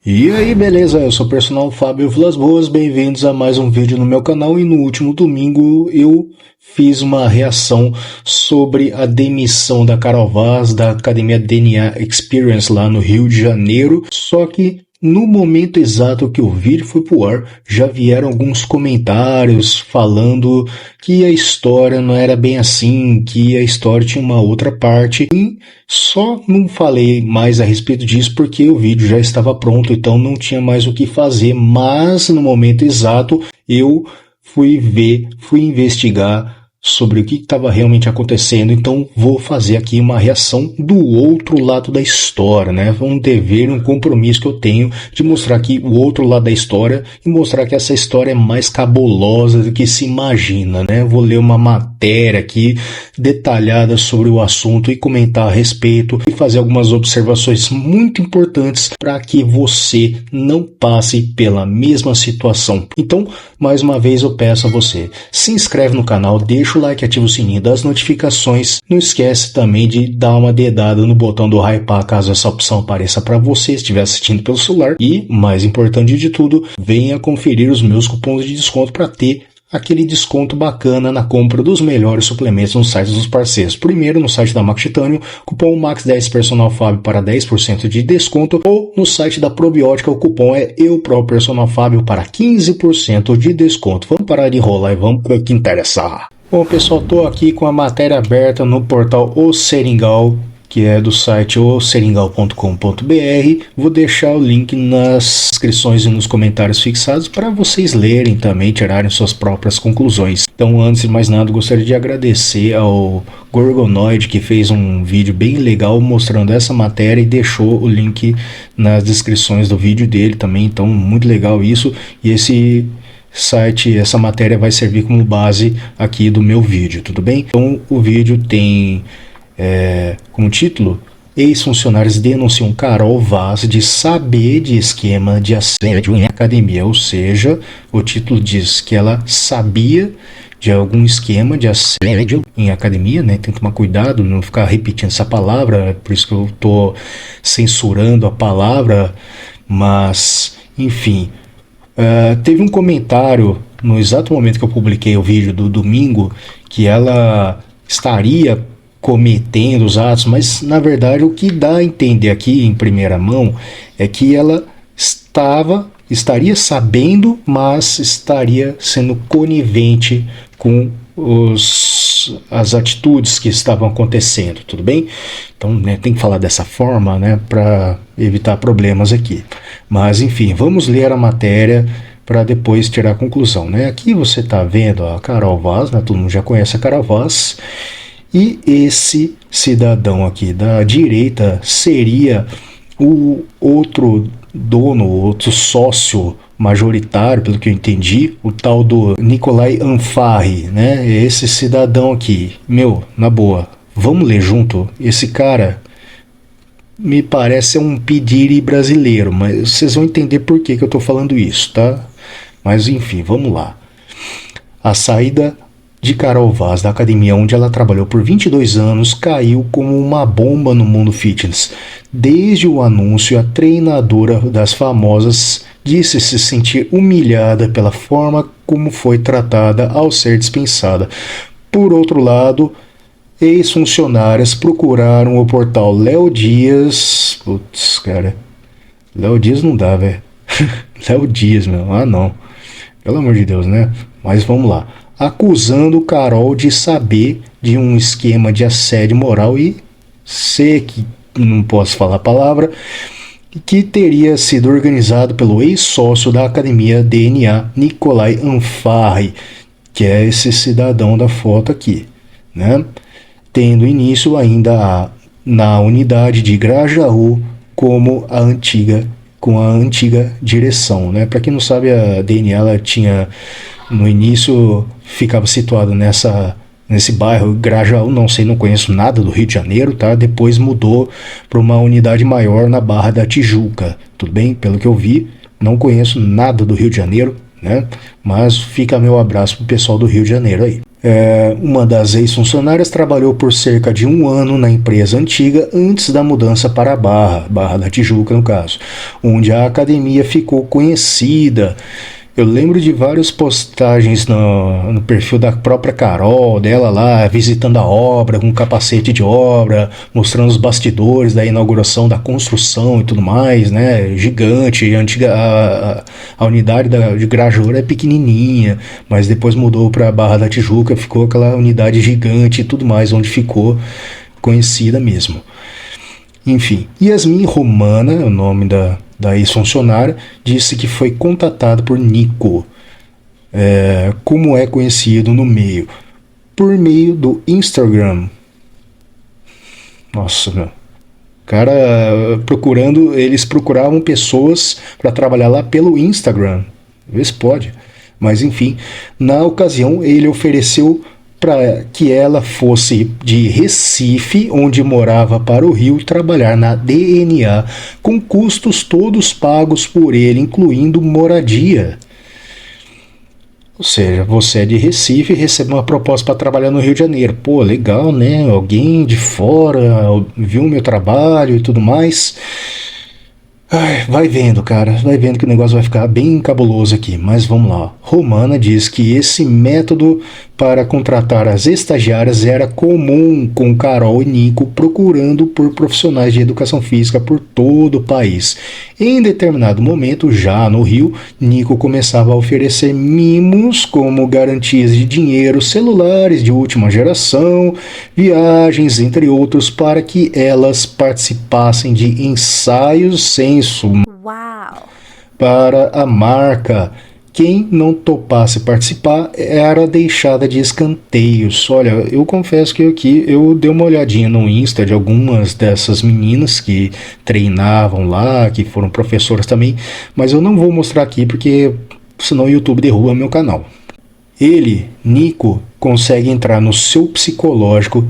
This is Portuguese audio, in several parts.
E aí, beleza? Eu sou o personal Fábio Vilas Boas, bem-vindos a mais um vídeo no meu canal. E no último domingo eu fiz uma reação sobre a demissão da Carol Vaz da Academia DNA Experience lá no Rio de Janeiro. Só que no momento exato que o vídeo foi pro ar, já vieram alguns comentários falando que a história não era bem assim, que a história tinha uma outra parte. E só não falei mais a respeito disso porque o vídeo já estava pronto, então não tinha mais o que fazer. Mas no momento exato eu fui investigar sobre o que estava realmente acontecendo, então vou fazer aqui uma reação do outro lado da história, né? Um dever, um compromisso que eu tenho de mostrar aqui o outro lado da história e mostrar que essa história é mais cabulosa do que se imagina, né? Vou ler uma matéria aqui detalhada sobre o assunto e comentar a respeito e fazer algumas observações muito importantes para que você não passe pela mesma situação. Então, mais uma vez eu peço a você, se inscreve no canal, deixa o like, ativa o sininho das notificações. Não esquece também de dar uma dedada no botão do hypar caso essa opção apareça para você se estiver assistindo pelo celular. E, mais importante de tudo, venha conferir os meus cupons de desconto para ter aquele desconto bacana na compra dos melhores suplementos nos sites dos parceiros. Primeiro no site da Max Titânio, cupom MAX10 Personal Fábio para 10% de desconto, ou no site da Probiótica o cupom é EUPRO Personal Fábio para 15% de desconto. Vamos parar de enrolar e vamos para o que interessa. Bom, pessoal, estou aqui com a matéria aberta no portal O Seringal, que é do site oseringal.com.br. Vou deixar o link nas descrições e nos comentários fixados para vocês lerem também, tirarem suas próprias conclusões. Então, antes de mais nada, gostaria de agradecer ao Gorgonoid, que fez um vídeo bem legal mostrando essa matéria e deixou o link nas descrições do vídeo dele também. Então, muito legal isso. E esse site, essa matéria vai servir como base aqui do meu vídeo, tudo bem? Então o vídeo tem como título: ex-funcionários denunciam Carol Vaz de saber de esquema de assédio em academia. Ou seja, o título diz que ela sabia de algum esquema de assédio em academia, né? Tem que tomar cuidado, não ficar repetindo essa palavra, por isso que eu tô censurando a palavra, mas enfim. Teve um comentário no exato momento que eu publiquei o vídeo do domingo que ela estaria cometendo os atos, mas na verdade o que dá a entender aqui em primeira mão é que ela estaria sabendo, mas estaria sendo conivente com as atitudes que estavam acontecendo, tudo bem? Então, né, tem que falar dessa forma, né, para evitar problemas aqui. Mas, enfim, vamos ler a matéria para depois tirar a conclusão, né? Aqui você está vendo a Carol Vaz, né? Todo mundo já conhece a Carol Vaz. E esse cidadão aqui da direita seria o outro dono, outro sócio majoritário, pelo que eu entendi, o tal do Nicolai Anfari, né? Esse cidadão aqui, na boa, vamos ler junto? Esse cara me parece um pedire brasileiro, mas vocês vão entender por que eu tô falando isso, tá? Mas enfim, vamos lá. A saída de Carol Vaz da academia onde ela trabalhou por 22 anos caiu como uma bomba no mundo fitness. Desde o anúncio, a treinadora das famosas disse se sentir humilhada pela forma como foi tratada ao ser dispensada. Por outro lado, ex-funcionárias procuraram o portal Léo Dias. Putz, cara. Léo Dias não dá, velho. Léo Dias, meu. Ah, não. Pelo amor de Deus, né? Mas vamos lá. Acusando Carol de saber de um esquema de assédio moral e sei que não posso falar a palavra, que teria sido organizado pelo ex-sócio da academia DNA, Nicolai Anfari, que é esse cidadão da foto aqui, né? Tendo início ainda na unidade de Grajaú com a antiga direção, né? Para quem não sabe, a DNA ela tinha no início ficava situada nesse bairro Grajaú, não conheço nada do Rio de Janeiro, tá? Depois mudou para uma unidade maior na Barra da Tijuca, tudo bem? Pelo que eu vi, não conheço nada do Rio de Janeiro, né? Mas fica meu abraço pro pessoal do Rio de Janeiro aí. Uma das ex-funcionárias trabalhou por cerca de 1 ano na empresa antiga antes da mudança para a Barra da Tijuca no caso, onde a academia ficou conhecida. Eu lembro de várias postagens no perfil da própria Carol, dela lá visitando a obra, com um capacete de obra, mostrando os bastidores da inauguração da construção e tudo mais, né? Gigante, a unidade de Grajaú é pequenininha, mas depois mudou para a Barra da Tijuca, ficou aquela unidade gigante e tudo mais, onde ficou conhecida mesmo. Enfim, Yasmin Romana, o nome da ex-funcionária, disse que foi contatada por Nico, como é conhecido no meio, por meio do Instagram. Nossa, meu. Cara, eles procuravam pessoas para trabalhar lá pelo Instagram. Vê se pode. Mas enfim, na ocasião ele ofereceu para que ela fosse de Recife, onde morava, para o Rio, trabalhar na DNA, com custos todos pagos por ele, incluindo moradia. Ou seja, você é de Recife e recebe uma proposta para trabalhar no Rio de Janeiro. Pô, legal, né? Alguém de fora viu o meu trabalho e tudo mais. Ai, vai vendo, cara, vai vendo que o negócio vai ficar bem cabuloso aqui, mas vamos lá. Romana diz que esse método para contratar as estagiárias era comum, com Carol e Nico procurando por profissionais de educação física por todo o país. Em determinado momento, já no Rio, Nico começava a oferecer mimos como garantias de dinheiro, celulares de última geração, viagens, entre outros, para que elas participassem de ensaios sem Uau! para a marca. Quem não topasse participar era deixada de escanteios. Olha, eu confesso que aqui eu dei uma olhadinha no Insta de algumas dessas meninas que treinavam lá, que foram professoras também, mas eu não vou mostrar aqui porque senão o YouTube derruba meu canal. Ele, Nico, consegue entrar no seu psicológico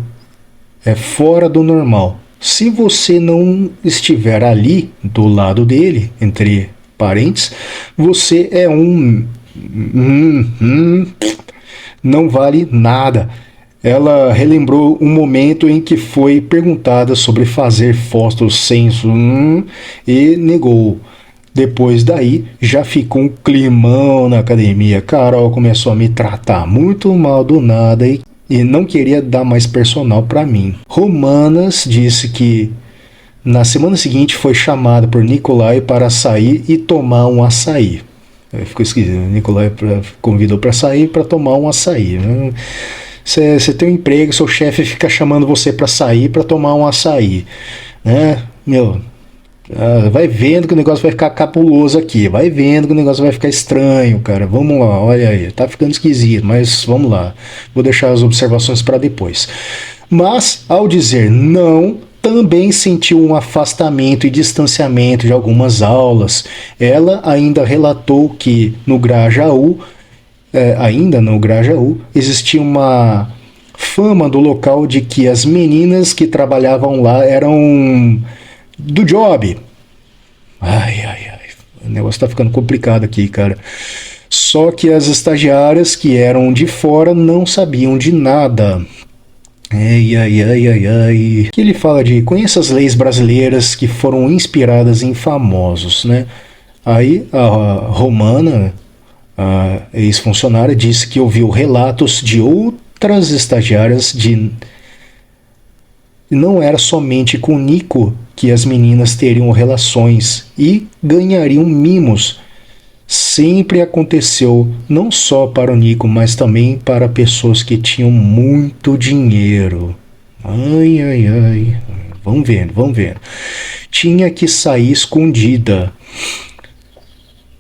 fora do normal. Se você não estiver ali do lado dele, entre parentes, você é não vale nada. Ela relembrou um momento em que foi perguntada sobre fazer fotos sem e negou. Depois daí, já ficou um climão na academia. Carol começou a me tratar muito mal do nada e não queria dar mais personal para mim. Romanas disse que na semana seguinte foi chamada por Nicolai para sair e tomar um açaí. Ficou esquisito. Nicolai convidou para sair para tomar um açaí. Você tem um emprego, seu chefe fica chamando você para sair para tomar um açaí, né? Meu, vai vendo que o negócio vai ficar capuloso aqui. Vai vendo que o negócio vai ficar estranho, cara. Vamos lá, olha aí. Tá ficando esquisito, mas vamos lá. Vou deixar as observações para depois. Mas, ao dizer não, também sentiu um afastamento e distanciamento de algumas aulas. Ela ainda relatou que no Grajaú, existia uma fama do local de que as meninas que trabalhavam lá eram do job. Ai. O negócio tá ficando complicado aqui, cara. Só que as estagiárias que eram de fora não sabiam de nada. Ai. Que ele fala de conheça as leis brasileiras que foram inspiradas em famosos, né? Aí a Romana, a ex-funcionária, disse que ouviu relatos de outras estagiárias de não era somente com Nico que as meninas teriam relações e ganhariam mimos. Sempre aconteceu, não só para o Nico, mas também para pessoas que tinham muito dinheiro. Ai. Vamos vendo. Tinha que sair escondida.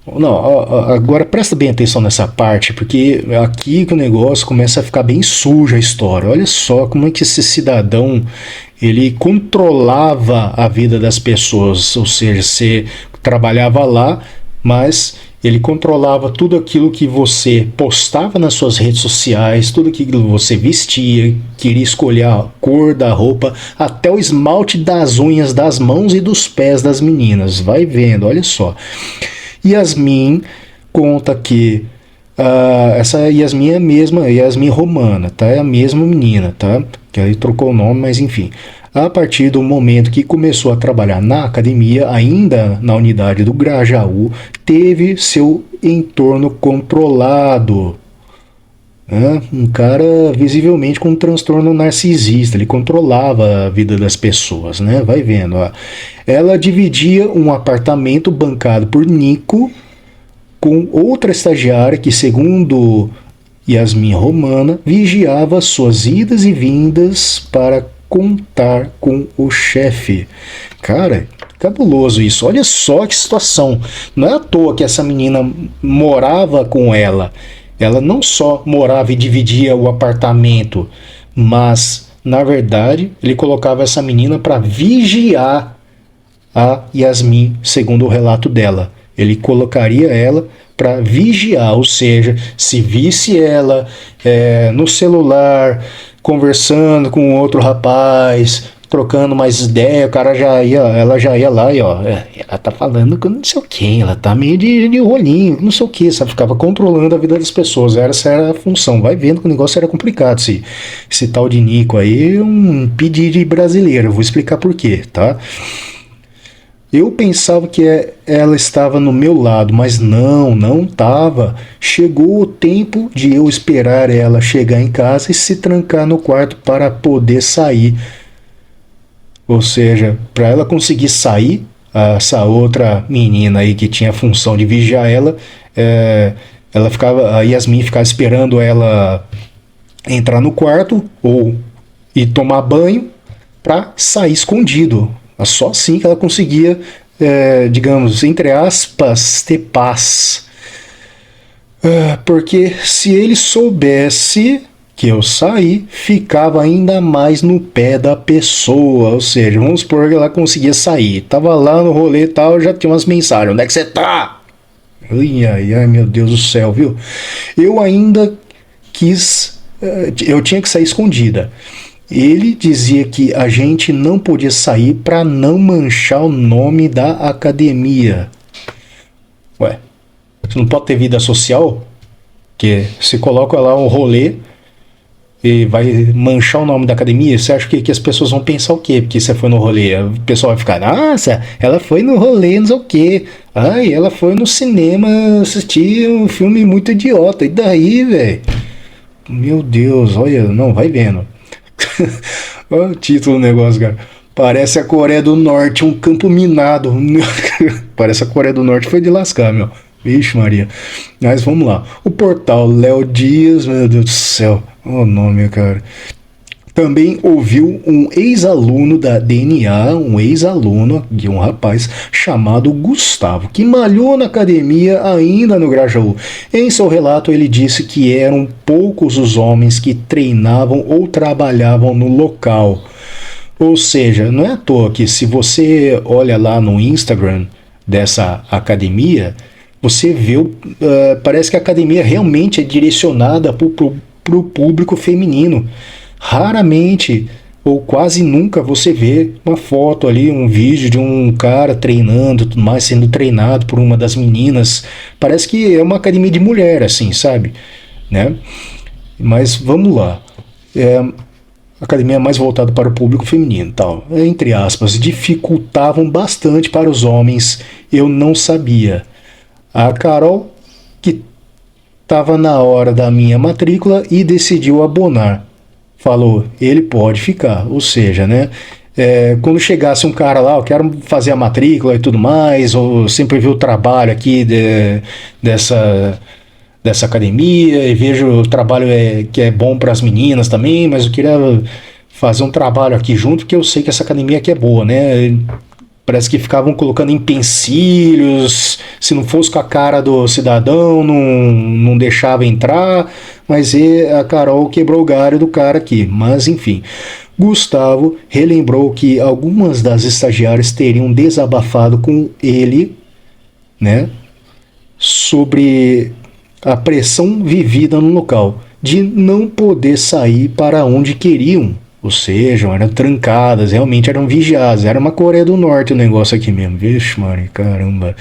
Não, agora presta bem atenção nessa parte, porque aqui que o negócio começa a ficar bem suja a história. Olha só como é que esse cidadão ele controlava a vida das pessoas, ou seja, você trabalhava lá, mas ele controlava tudo aquilo que você postava nas suas redes sociais, tudo aquilo que você vestia, queria escolher a cor da roupa, até o esmalte das unhas das mãos e dos pés das meninas. Vai vendo, olha só. Yasmin conta que Essa Yasmin é a mesma, Yasmin Romana, tá? É a mesma menina, tá? Que aí trocou o nome, mas enfim. A partir do momento que começou a trabalhar na academia, ainda na unidade do Grajaú, teve seu entorno controlado. Né? Um cara visivelmente com um transtorno narcisista, ele controlava a vida das pessoas, né? Vai vendo, ó. Ela dividia um apartamento bancado por Nico com outra estagiária que, segundo Yasmin Romana, vigiava suas idas e vindas para contar com o chefe. Cara, cabuloso isso. Olha só que situação. Não é à toa que essa menina morava com ela. Ela não só morava e dividia o apartamento, mas, na verdade, ele colocava essa menina para vigiar a Yasmin, segundo o relato dela. Ele colocaria ela para vigiar, ou seja, se visse ela no celular, conversando com outro rapaz, trocando mais ideia, ela já ia lá e ó, ela tá falando com não sei o que, ela tá meio de rolinho, não sei o que, sabe? Ficava controlando a vida das pessoas, essa era a função. Vai vendo que o negócio era complicado, esse tal de Nico aí é um pedido brasileiro, eu vou explicar por quê, tá? Eu pensava que ela estava no meu lado, mas não estava. Chegou o tempo de eu esperar ela chegar em casa e se trancar no quarto para poder sair. Ou seja, para ela conseguir sair, essa outra menina aí que tinha a função de vigiar ela, a Yasmin ficava esperando ela entrar no quarto ou ir tomar banho para sair escondido. Só assim que ela conseguia, digamos, entre aspas, ter paz. Porque se ele soubesse que eu saí, ficava ainda mais no pé da pessoa. Ou seja, vamos supor que ela conseguia sair. Tava lá no rolê e tal, já tinha umas mensagens. Onde é que você tá? Ai, meu Deus do céu, viu? Eu ainda quis... eu tinha que sair escondida. Ele dizia que a gente não podia sair para não manchar o nome da academia. Ué, você não pode ter vida social? Que se coloca lá um rolê e vai manchar o nome da academia, você acha que as pessoas vão pensar o quê? Porque você foi no rolê, o pessoal vai ficar, nossa, ela foi no rolê, não sei o quê. Ai, ela foi no cinema assistir um filme muito idiota. E daí, velho? Meu Deus, olha, não, vai vendo. Olha o título do negócio, cara. Parece a Coreia do Norte, um campo minado. Parece a Coreia do Norte, foi de lascar, meu. Vixe Maria. Mas vamos lá. O portal Léo Dias, meu Deus do céu. Olha o nome, cara. Também ouviu um ex-aluno da DNA, um ex-aluno de um rapaz chamado Gustavo, que malhou na academia ainda no Grajaú. Em seu relato, ele disse que eram poucos os homens que treinavam ou trabalhavam no local. Ou seja, não é à toa que se você olha lá no Instagram dessa academia, você vê, parece que a academia realmente é direcionada para o público feminino. Raramente ou quase nunca você vê uma foto ali, um vídeo de um cara treinando, tudo mais, sendo treinado por uma das meninas. Parece que é uma academia de mulher, assim, sabe? Né? Mas vamos lá. A academia é mais voltada para o público feminino, tal. Entre aspas, dificultavam bastante para os homens. Eu não sabia. A Carol, que estava na hora da minha matrícula e decidiu abonar. Falou, ele pode ficar, ou seja, né? Quando chegasse um cara lá, eu quero fazer a matrícula e tudo mais, ou sempre vi o trabalho aqui dessa academia e vejo o trabalho que é bom para as meninas também, mas eu queria fazer um trabalho aqui junto, porque eu sei que essa academia aqui é boa, né? Parece que ficavam colocando empecilhos, se não fosse com a cara do cidadão, não deixava entrar, mas a Carol quebrou o galho do cara aqui. Mas enfim, Gustavo relembrou que algumas das estagiárias teriam desabafado com ele, né, sobre a pressão vivida no local, de não poder sair para onde queriam. Ou seja, eram trancadas, realmente eram vigiadas. Era uma Coreia do Norte o negócio aqui mesmo. Vixe, mano, caramba.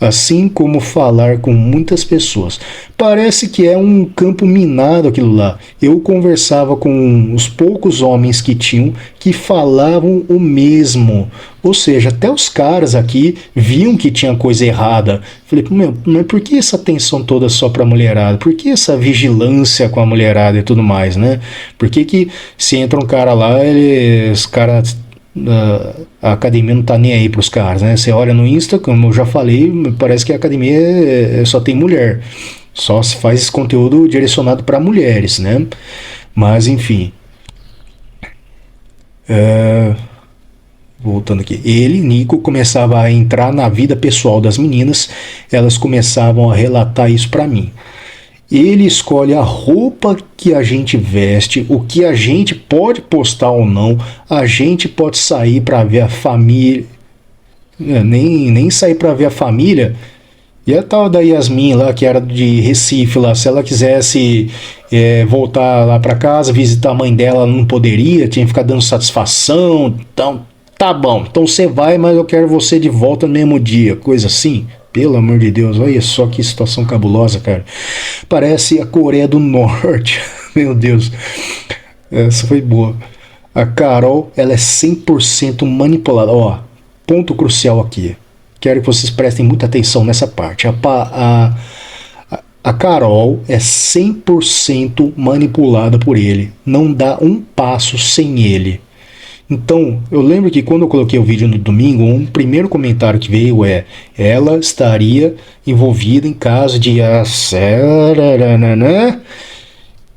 Assim como falar com muitas pessoas. Parece que é um campo minado aquilo lá. Eu conversava com os poucos homens que tinham que falavam o mesmo. Ou seja, até os caras aqui viam que tinha coisa errada. Falei, meu, mas por que essa atenção toda só pra mulherada? Por que essa vigilância com a mulherada e tudo mais, né? Por que se entra um cara lá, os caras a academia não tá nem aí pros caras, né? Você olha no Insta, como eu já falei, parece que a academia só tem mulher. Só se faz esse conteúdo direcionado para mulheres, né? Mas enfim. Voltando aqui. Ele, Nico, começava a entrar na vida pessoal das meninas. Elas começavam a relatar isso para mim. Ele escolhe a roupa que a gente veste, o que a gente pode postar ou não. A gente pode sair para ver a família. Nem sair para ver a família. E a tal da Yasmin lá, que era de Recife lá, se ela quisesse voltar lá para casa, visitar a mãe dela, ela não poderia, tinha que ficar dando satisfação. Então, tá bom, então você vai, mas eu quero você de volta no mesmo dia, coisa assim. Pelo amor de Deus, olha só que situação cabulosa, cara. Parece a Coreia do Norte. Meu Deus. Essa foi boa. A Carol, ela é 100% manipulada. Ó, ponto crucial aqui. Quero que vocês prestem muita atenção nessa parte. A Carol é 100% manipulada por ele. Não dá um passo sem ele. Então, eu lembro que quando eu coloquei o vídeo no domingo, um primeiro comentário que veio ela estaria envolvida em caso de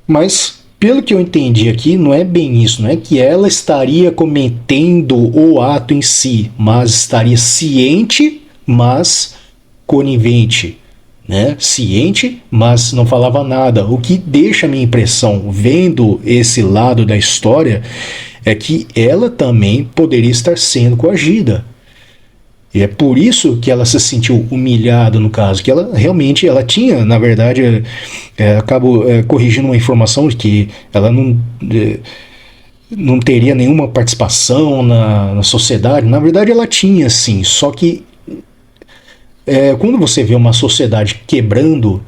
mas, pelo que eu entendi aqui, não é bem isso, não é que ela estaria cometendo o ato em si, mas estaria ciente, mas conivente, né? Ciente, mas não falava nada. O que deixa a minha impressão, vendo esse lado da história, é que ela também poderia estar sendo coagida. E é por isso que ela se sentiu humilhada no caso, que ela realmente ela tinha, na verdade, acabo corrigindo uma informação de que ela não teria nenhuma participação na sociedade. Na verdade, ela tinha sim, só que quando você vê uma sociedade quebrando,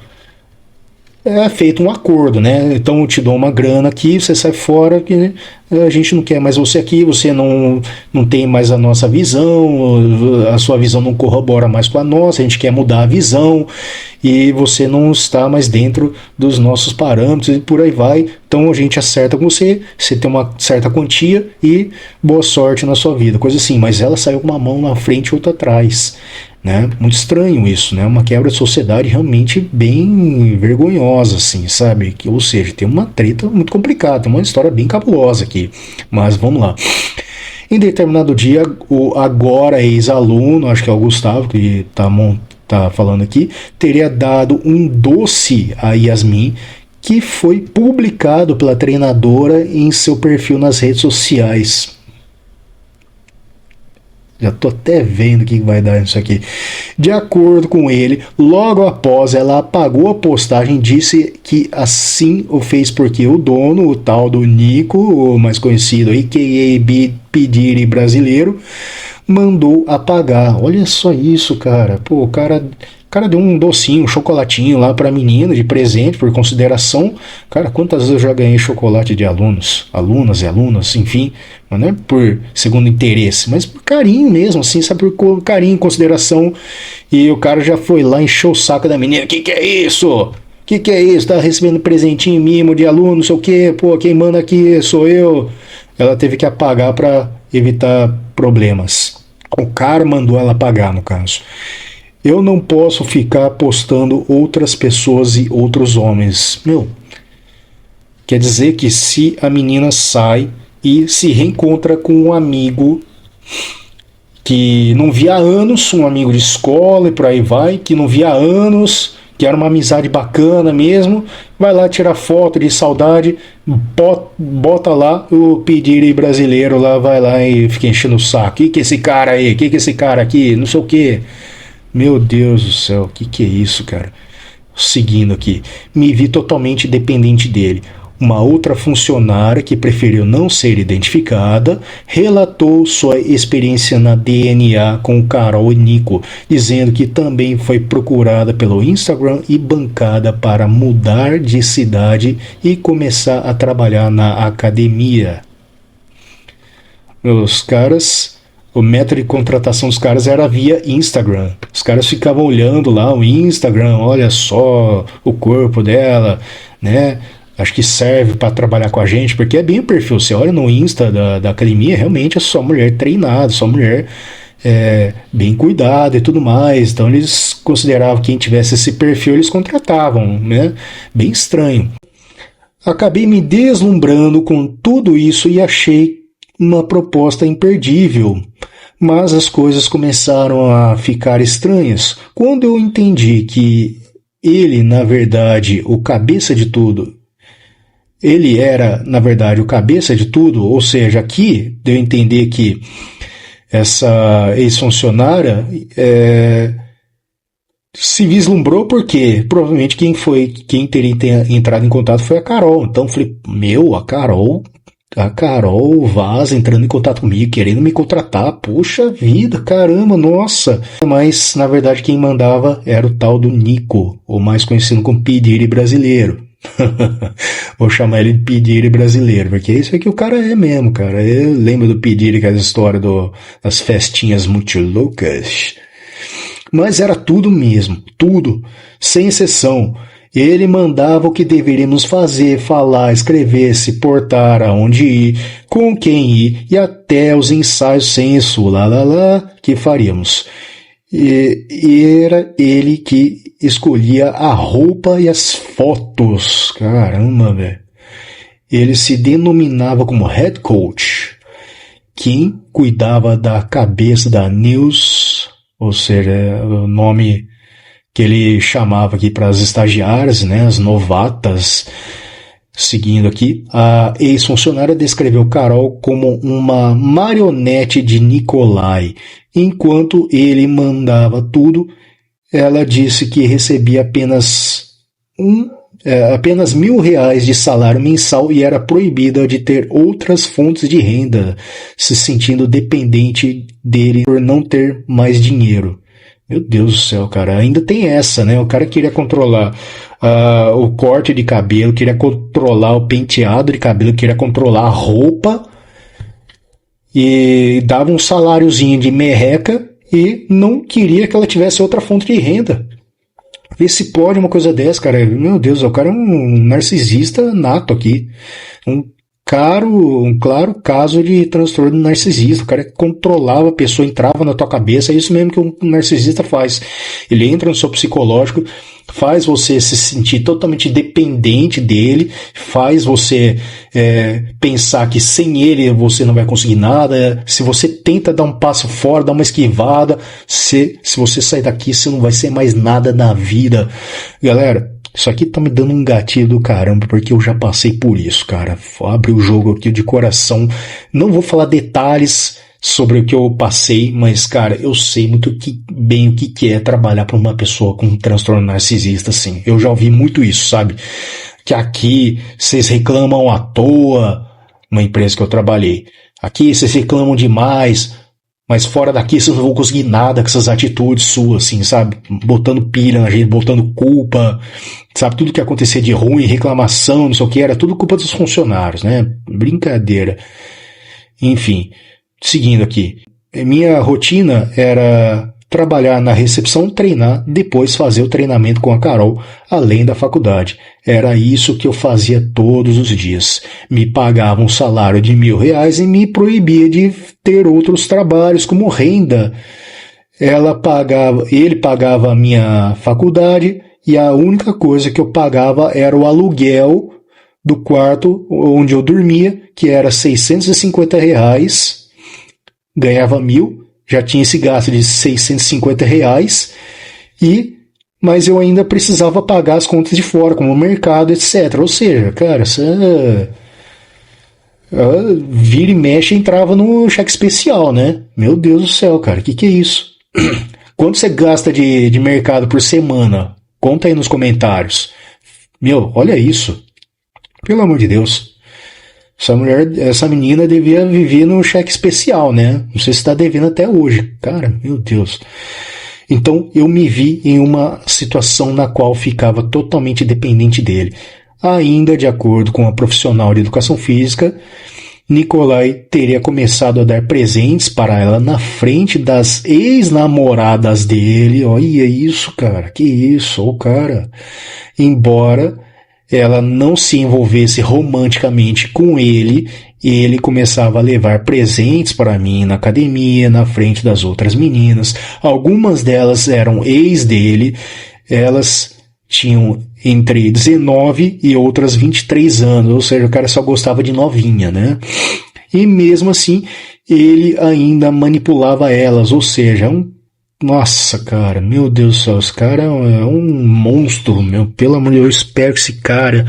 é feito um acordo, né? Então eu te dou uma grana aqui, você sai fora, que a gente não quer mais você aqui, você não tem mais a nossa visão, a sua visão não corrobora mais com a nossa, a gente quer mudar a visão e você não está mais dentro dos nossos parâmetros e por aí vai. Então a gente acerta com você, você tem uma certa quantia e boa sorte na sua vida, coisa assim. Mas ela saiu com uma mão na frente e outra atrás. Né? Muito estranho isso, né? Uma quebra de sociedade realmente bem vergonhosa, assim, sabe? Ou seja, tem uma treta muito complicada, tem uma história bem cabulosa aqui. Mas vamos lá. Em determinado dia, o agora ex-aluno, acho que é o Gustavo que tá falando aqui, teria dado um doce a Yasmin que foi publicado pela treinadora em seu perfil nas redes sociais. Já tô até vendo o que vai dar isso aqui. De acordo com ele, logo após ela apagou a postagem, disse que assim o fez porque o dono, o tal do Nico, o mais conhecido aí, a.k.a. Pediri brasileiro, mandou apagar. Olha só isso, cara. Pô, o cara deu um docinho, um chocolatinho lá pra menina de presente, por consideração. Cara, quantas vezes eu já ganhei chocolate de alunas e alunas, enfim, mas não é por segundo interesse, mas por carinho mesmo, assim, sabe, por carinho, consideração. E o cara já foi lá, encheu o saco da menina. Que é isso? Que é isso? Tá recebendo presentinho, mimo de aluno, não sei o que, pô, quem manda aqui sou eu. Ela teve que apagar pra evitar problemas. O cara mandou ela apagar, no caso. Eu não posso ficar postando outras pessoas e outros homens. Meu, quer dizer que se a menina sai e se reencontra com um amigo que não via há anos, um amigo de escola e por aí vai, que não via há anos, que era uma amizade bacana mesmo, vai lá tirar foto de saudade, bota lá o Pediri brasileiro lá, vai lá e fica enchendo o saco. Que é esse cara aí? Que é esse cara aqui? Não sei o que. Meu Deus do céu, que é isso, cara? Seguindo aqui. Me vi totalmente dependente dele. Uma outra funcionária, que preferiu não ser identificada, relatou sua experiência na DNA com Carol e Nico, dizendo que também foi procurada pelo Instagram e bancada para mudar de cidade e começar a trabalhar na academia. Os caras, o método de contratação dos caras era via Instagram. Os caras ficavam olhando lá o Instagram, olha só o corpo dela, né? Acho que serve para trabalhar com a gente, porque é bem o perfil. Você olha no Insta da academia, realmente é só mulher treinada, só mulher bem cuidada e tudo mais. Então eles consideravam que quem tivesse esse perfil, eles contratavam, né? Bem estranho. Acabei me deslumbrando com tudo isso e achei uma proposta imperdível. Mas as coisas começaram a ficar estranhas. Quando eu entendi que ele, na verdade, o cabeça de tudo, ele era, na verdade, o cabeça de tudo, ou seja, aqui deu a entender que essa ex-funcionária se vislumbrou porque provavelmente quem teria entrado em contato foi a Carol. Então eu falei, a Carol Vaz entrando em contato comigo, querendo me contratar, puxa vida, caramba, nossa. Mas, na verdade, quem mandava era o tal do Nico, ou mais conhecido como P. Diddy brasileiro. Vou chamar ele de P. Diddy brasileiro, porque isso é que o cara é mesmo, cara. Eu lembro do P. Diddy, aquela história das festinhas muito loucas. Mas era tudo mesmo, tudo, sem exceção. Ele mandava o que deveríamos fazer, falar, escrever, se portar, aonde ir, com quem ir e até os ensaios senso, que faríamos. E era ele que escolhia a roupa e as fotos. Caramba, velho. Ele se denominava como head coach. Quem cuidava da cabeça da news, ou seja, o nome que ele chamava aqui para as estagiárias, né, as novatas. Seguindo aqui, a ex-funcionária descreveu Carol como uma marionete de Nikolai. Enquanto ele mandava tudo, ela disse que recebia apenas R$1.000 de salário mensal e era proibida de ter outras fontes de renda, se sentindo dependente dele por não ter mais dinheiro. Meu Deus do céu, cara, ainda tem essa, né? O cara queria controlar o corte de cabelo, queria controlar o penteado de cabelo, queria controlar a roupa e dava um saláriozinho de merreca e não queria que ela tivesse outra fonte de renda. Vê se pode uma coisa dessa, cara. Meu Deus, o cara é um narcisista nato aqui. Um claro caso de transtorno narcisista. O cara controlava a pessoa, entrava na tua cabeça. É isso mesmo que um narcisista faz. Ele entra no seu psicológico, faz você se sentir totalmente dependente dele, faz você pensar que sem ele você não vai conseguir nada. Se você tenta dar um passo fora, dar uma esquivada, se você sair daqui, você não vai ser mais nada na vida. Galera, isso aqui tá me dando um gatilho do caramba, porque eu já passei por isso, cara. Vou abrir o jogo aqui de coração. Não vou falar detalhes sobre o que eu passei, mas, cara, eu sei muito bem o que é trabalhar para uma pessoa com um transtorno narcisista, assim. Eu já ouvi muito isso, sabe? Que aqui vocês reclamam à toa, numa empresa que eu trabalhei. Aqui vocês reclamam demais, mas fora daqui vocês não vão conseguir nada com essas atitudes suas, assim, sabe? Botando pilha na gente, botando culpa, sabe? Tudo que acontecia de ruim, reclamação, não sei o que, era tudo culpa dos funcionários, né? Brincadeira. Enfim, seguindo aqui. Minha rotina era trabalhar na recepção, treinar, depois fazer o treinamento com a Carol, além da faculdade. Era isso que eu fazia todos os dias. Me pagava um salário de R$1.000 e me proibia de ter outros trabalhos como renda. Ele pagava a minha faculdade e a única coisa que eu pagava era o aluguel do quarto onde eu dormia, que era R$650, ganhava 1.000, já tinha esse gasto de R$650, mas eu ainda precisava pagar as contas de fora, como o mercado, etc. Ou seja, cara, vira e mexe entrava no cheque especial, né? Meu Deus do céu, cara, que é isso? Quanto você gasta de mercado por semana? Conta aí nos comentários. Meu, olha isso. Pelo amor de Deus. Essa menina devia viver no cheque especial, né? Não sei se está devendo até hoje. Cara, meu Deus. Então eu me vi em uma situação na qual ficava totalmente dependente dele. Ainda de acordo com a profissional de educação física, Nicolai teria começado a dar presentes para ela na frente das ex-namoradas dele. Olha isso, cara. Que isso, o cara. Embora ela não se envolvesse romanticamente com ele começava a levar presentes para mim na academia, na frente das outras meninas. Algumas delas eram ex dele, elas tinham entre 19 e outras 23 anos, ou seja, o cara só gostava de novinha, né? E mesmo assim, ele ainda manipulava elas, ou seja, nossa, cara, meu Deus do céu, esse cara é um monstro, meu, pelo amor de Deus, eu espero que esse cara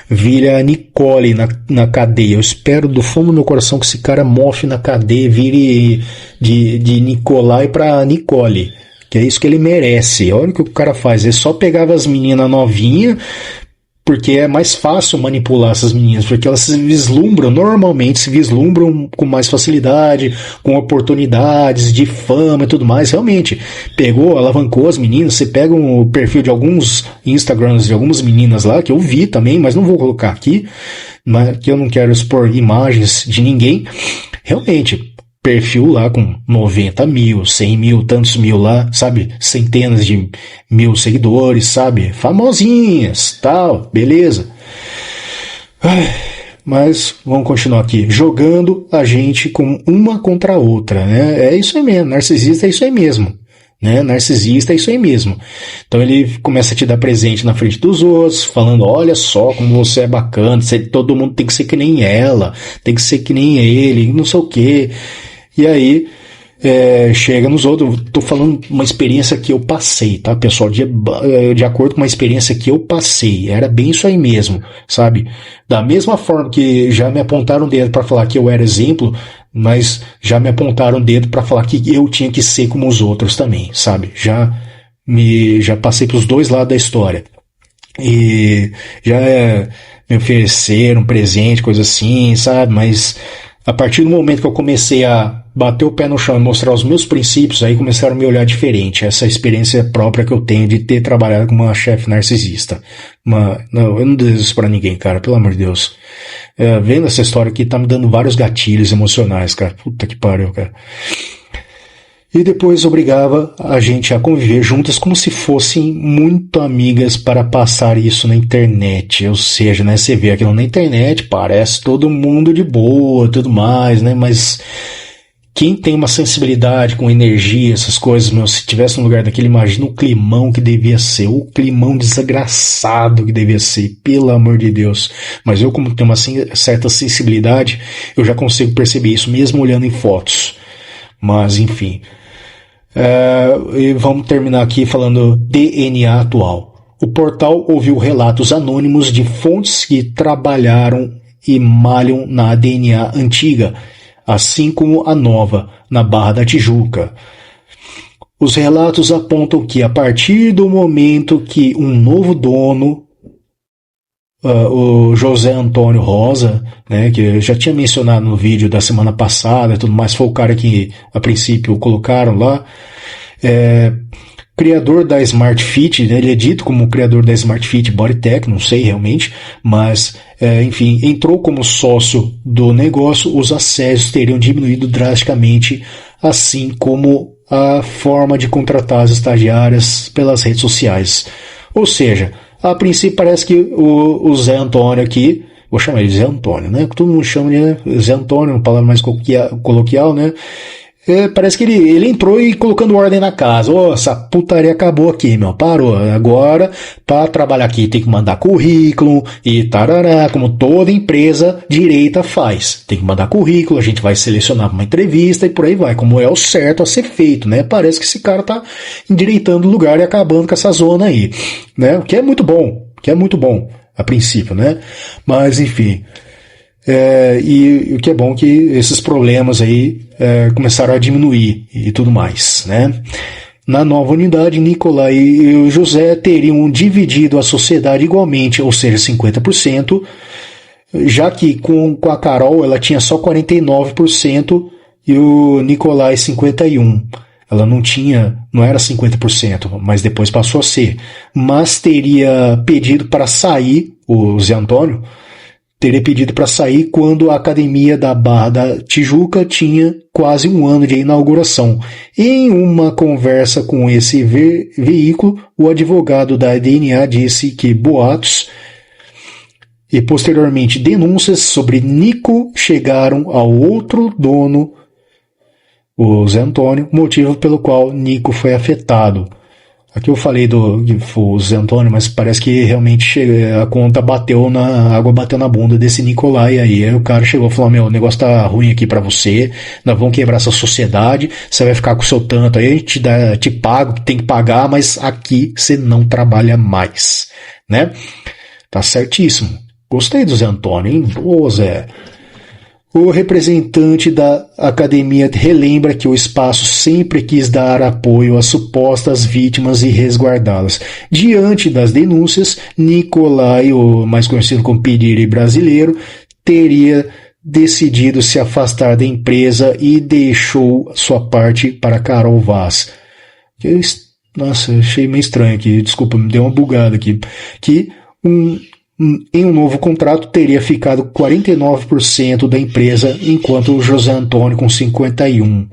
vire a Nicole na cadeia, eu espero do fundo do meu coração que esse cara mofe na cadeia, vire de Nicolai pra Nicole, que é isso que ele merece. Olha o que o cara faz, ele só pegava as meninas novinhas, porque é mais fácil manipular essas meninas, porque elas normalmente se vislumbram com mais facilidade, com oportunidades de fama e tudo mais. Realmente, alavancou as meninas. Você pega o perfil de alguns Instagrams de algumas meninas lá, que eu vi também, mas não vou colocar aqui, que eu não quero expor imagens de ninguém. Realmente, perfil lá com 90 mil, 100 mil, tantos mil lá, sabe? Centenas de mil seguidores, sabe? Famosinhas, tal, beleza. Mas vamos continuar aqui. Jogando a gente com uma contra a outra, né? É isso aí mesmo, narcisista é isso aí mesmo. Né? Narcisista é isso aí mesmo. Então ele começa a te dar presente na frente dos outros, falando, olha só como você é bacana, todo mundo tem que ser que nem ela, tem que ser que nem ele, não sei o quê. E aí, chega nos outros, tô falando uma experiência que eu passei, tá, pessoal? De acordo com uma experiência que eu passei, era bem isso aí mesmo, sabe? Da mesma forma que já me apontaram o dedo para falar que eu era exemplo, mas já me apontaram o dedo para falar que eu tinha que ser como os outros também, sabe? Já passei pros dois lados da história. E já me ofereceram presente, coisa assim, sabe? Mas a partir do momento que eu comecei a bater o pé no chão e mostrar os meus princípios, aí começaram a me olhar diferente. Essa experiência própria que eu tenho de ter trabalhado com uma chefe narcisista. Não, eu não desejo isso pra ninguém, cara, pelo amor de Deus. Vendo essa história aqui, tá me dando vários gatilhos emocionais, cara. Puta que pariu, cara. E depois obrigava a gente a conviver juntas como se fossem muito amigas para passar isso na internet. Ou seja, né, você vê aquilo na internet, parece todo mundo de boa, tudo mais, né, mas quem tem uma sensibilidade com energia, essas coisas, meu, se tivesse no lugar daquele, imagina o climão que devia ser, o climão desgraçado que devia ser, pelo amor de Deus. Mas eu, como tenho uma certa sensibilidade, eu já consigo perceber isso, mesmo olhando em fotos. Mas, enfim. E vamos terminar aqui falando DNA atual. O portal ouviu relatos anônimos de fontes que trabalharam e malham na DNA antiga, assim como a nova, na Barra da Tijuca. Os relatos apontam que a partir do momento que um novo dono, o José Antônio Rosa, né, que eu já tinha mencionado no vídeo da semana passada e tudo mais, foi o cara que a princípio colocaram lá, criador da Smart Fit, né, ele é dito como o criador da Smart Fit Bodytech, não sei realmente, mas enfim, entrou como sócio do negócio, os acessos teriam diminuído drasticamente, assim como a forma de contratar as estagiárias pelas redes sociais. Ou seja, a princípio parece que o Zé Antônio aqui, vou chamar ele de Zé Antônio, né? Todo mundo chama de Zé Antônio, uma palavra mais coloquial, né? Parece que ele entrou e colocando ordem na casa. Essa putaria acabou aqui, meu. Parou. Agora, para trabalhar aqui, tem que mandar currículo e tarará, como toda empresa direita faz. Tem que mandar currículo, a gente vai selecionar uma entrevista e por aí vai, como é o certo a ser feito, né? Parece que esse cara tá endireitando o lugar e acabando com essa zona aí, né? O que é muito bom, a princípio, né? Mas, enfim... e o que é bom que esses problemas aí começaram a diminuir e tudo mais, né? Na nova unidade, Nicolai e o José teriam dividido a sociedade igualmente, ou seja, 50%, já que com a Carol ela tinha só 49% e o Nicolai 51%. Ela não era 50%, mas depois passou a ser. Mas teria pedido para sair, o Zé Antônio teria pedido para sair quando a academia da Barra da Tijuca tinha quase um ano de inauguração. Em uma conversa com esse veículo, o advogado da DNA disse que boatos e posteriormente denúncias sobre Nico chegaram ao outro dono, o Zé Antônio, motivo pelo qual Nico foi afetado. Aqui eu falei do Zé Antônio, mas parece que realmente a conta a água bateu na bunda desse Nicolai aí. Aí o cara chegou e falou, o negócio tá ruim aqui pra você, nós vamos quebrar essa sociedade, você vai ficar com o seu tanto aí, a gente te paga, tem que pagar, mas aqui você não trabalha mais, né? Tá certíssimo. Gostei do Zé Antônio, hein? Ô Zé. O representante da academia relembra que o espaço sempre quis dar apoio às supostas vítimas e resguardá-las. Diante das denúncias, Nicolai, o mais conhecido como Piriri brasileiro, teria decidido se afastar da empresa e deixou sua parte para Carol Vaz. Nossa, achei meio estranho aqui, desculpa, me deu uma bugada aqui. Em um novo contrato teria ficado 49% da empresa, enquanto o José Antônio com 51%.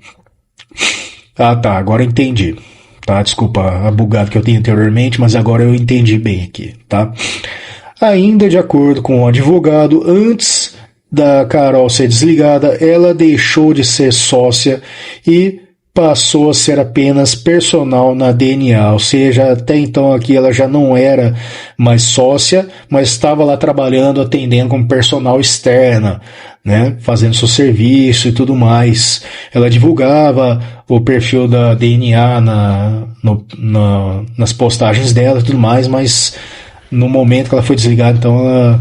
Ah, tá, agora eu entendi. Tá, desculpa a bugada que eu tinha anteriormente, mas agora eu entendi bem aqui, tá? Ainda de acordo com o advogado, antes da Carol ser desligada, ela deixou de ser sócia e passou a ser apenas personal na DNA, ou seja, até então aqui ela já não era mais sócia, mas estava lá trabalhando, atendendo como personal externa, né, fazendo seu serviço e tudo mais. Ela divulgava o perfil da DNA nas postagens dela e tudo mais, mas no momento que ela foi desligada, então ela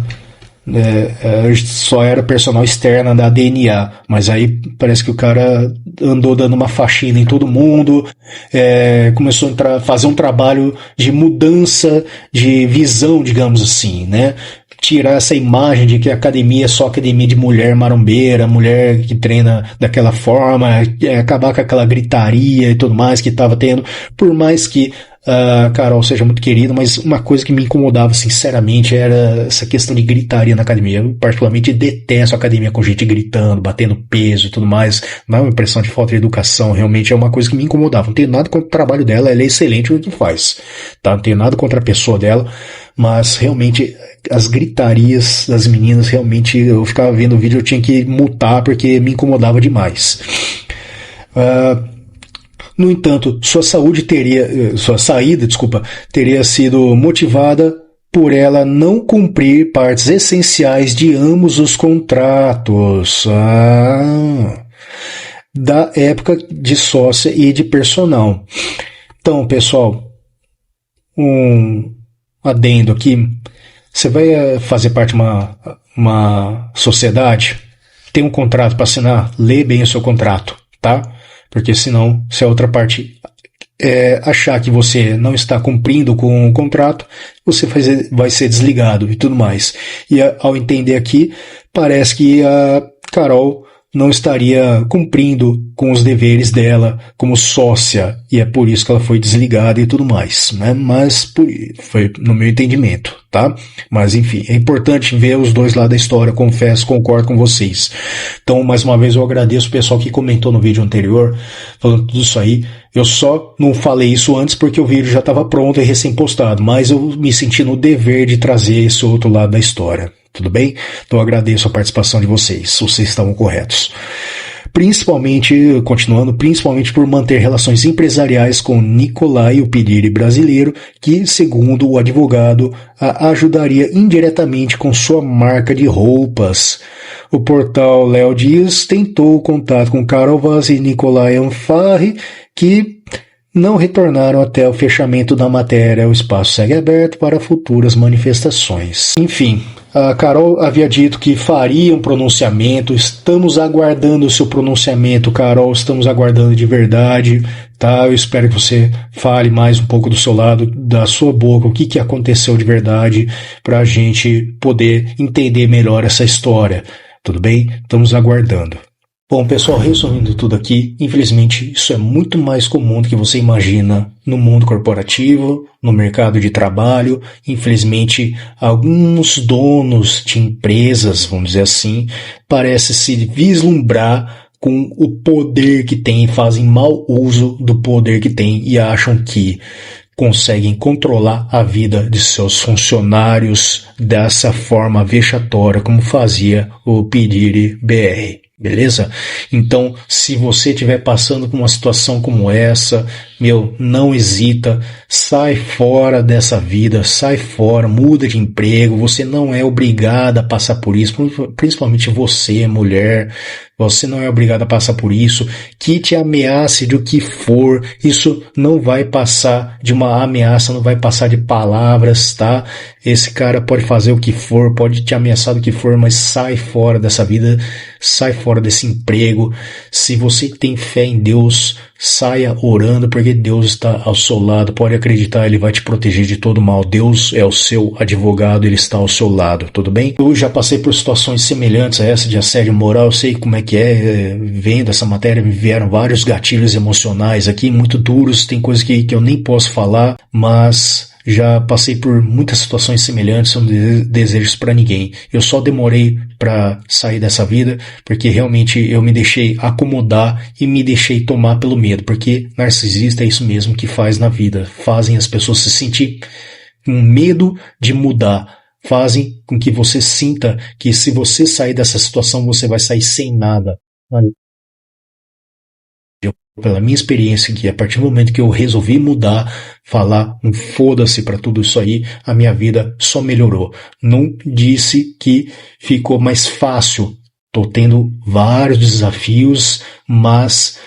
só era personal externa da DNA, mas aí parece que o cara andou dando uma faxina em todo mundo, começou a fazer um trabalho de mudança de visão, digamos assim, né? Tirar essa imagem de que a academia é só academia de mulher marombeira, mulher que treina daquela forma, acabar com aquela gritaria e tudo mais que estava tendo, por mais que a Carol seja muito querida, mas uma coisa que me incomodava sinceramente era essa questão de gritaria na academia. Eu particularmente detesto a academia com gente gritando, batendo peso e tudo mais. Não é uma impressão de falta de educação, realmente é uma coisa que me incomodava. Não tenho nada contra o trabalho dela, ela é excelente no que faz, tá? Não tenho nada contra a pessoa dela, mas realmente as gritarias das meninas, realmente eu ficava vendo o vídeo, eu tinha que mutar porque me incomodava demais. No entanto, sua saída teria sido motivada por ela não cumprir partes essenciais de ambos os contratos da época de sócia e de personal. Então, pessoal, um adendo aqui. Você vai fazer parte de uma sociedade, tem um contrato para assinar, lê bem o seu contrato, tá? Porque senão, se a outra parte achar que você não está cumprindo com o contrato, você vai ser desligado e tudo mais. E ao entender aqui, parece que a Carol não estaria cumprindo com os deveres dela como sócia, e é por isso que ela foi desligada e tudo mais, né? Mas foi no meu entendimento, tá? Mas enfim, é importante ver os dois lados da história, confesso, concordo com vocês. Então, mais uma vez, eu agradeço o pessoal que comentou no vídeo anterior, falando tudo isso aí. Eu só não falei isso antes porque o vídeo já estava pronto e recém-postado, mas eu me senti no dever de trazer esse outro lado da história. Tudo bem? Então eu agradeço a participação de vocês estavam corretos. Principalmente por manter relações empresariais com Nicolai, o Piriri brasileiro, que, segundo o advogado, a ajudaria indiretamente com sua marca de roupas. O portal Léo Dias tentou contato com Carol Vaz e Nicolai Anfarri, que não retornaram até o fechamento da matéria. O espaço segue aberto para futuras manifestações. Enfim, A Carol havia dito que faria um pronunciamento. Estamos aguardando o seu pronunciamento, Carol. Estamos aguardando de verdade, tá? Eu espero que você fale mais um pouco do seu lado, da sua boca, o que aconteceu de verdade, para a gente poder entender melhor essa história. Tudo bem? Estamos aguardando. Bom, pessoal, resumindo tudo aqui, infelizmente isso é muito mais comum do que você imagina no mundo corporativo, no mercado de trabalho. Infelizmente, alguns donos de empresas, vamos dizer assim, parecem se vislumbrar com o poder que tem, fazem mau uso do poder que tem e acham que conseguem controlar a vida de seus funcionários dessa forma vexatória como fazia o Pediri BR. Beleza? Então, se você estiver passando por uma situação como essa, não hesita, sai fora dessa vida, sai fora, muda de emprego, você não é obrigado a passar por isso, principalmente você, mulher, você não é obrigado a passar por isso, que te ameace de o que for, isso não vai passar de uma ameaça, não vai passar de palavras, tá? Esse cara pode fazer o que for, pode te ameaçar do que for, mas sai fora dessa vida, sai fora desse emprego. Se você tem fé em Deus, saia orando, porque Deus está ao seu lado, pode acreditar, Ele vai te proteger de todo mal. Deus é o seu advogado, Ele está ao seu lado, tudo bem? Eu já passei por situações semelhantes a essa de assédio moral, eu sei como é que vendo essa matéria, me vieram vários gatilhos emocionais aqui, muito duros, tem coisas que eu nem posso falar, mas já passei por muitas situações semelhantes, eu não desejo isso pra ninguém. Eu só demorei pra sair dessa vida, porque realmente eu me deixei acomodar e me deixei tomar pelo medo, porque narcisista é isso mesmo que faz na vida, fazem as pessoas se sentir com medo de mudar, fazem com que você sinta que se você sair dessa situação, você vai sair sem nada. Pela minha experiência, que a partir do momento que eu resolvi mudar, falar um foda-se pra tudo isso aí, a minha vida só melhorou. Não disse que ficou mais fácil. Tô tendo vários desafios, mas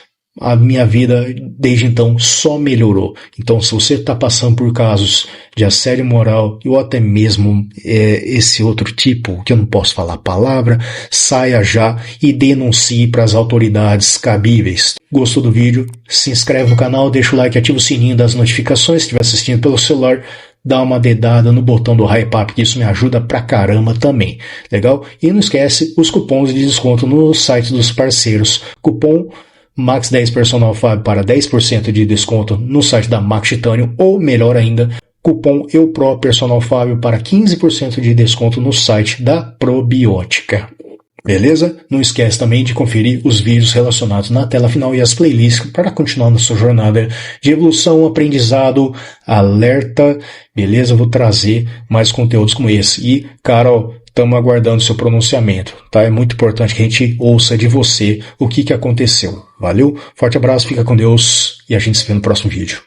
a minha vida desde então só melhorou. Então, se você está passando por casos de assédio moral ou até mesmo esse outro tipo, que eu não posso falar a palavra, saia já e denuncie para as autoridades cabíveis. Gostou do vídeo? Se inscreve no canal, deixa o like, ativa o sininho das notificações. Se estiver assistindo pelo celular, dá uma dedada no botão do hype up, que isso me ajuda pra caramba também. Legal? E não esquece os cupons de desconto no site dos parceiros. Cupom Max10 Personal Fábio para 10% de desconto no site da Max Titanium, ou melhor ainda, cupom EUPRO Personal Fábio para 15% de desconto no site da Probiótica. Beleza? Não esquece também de conferir os vídeos relacionados na tela final e as playlists para continuar na sua jornada de evolução, aprendizado, alerta. Beleza? Eu vou trazer mais conteúdos como esse. E, Carol, estamos aguardando seu pronunciamento, tá? É muito importante que a gente ouça de você o que aconteceu. Valeu? Forte abraço, fica com Deus e a gente se vê no próximo vídeo.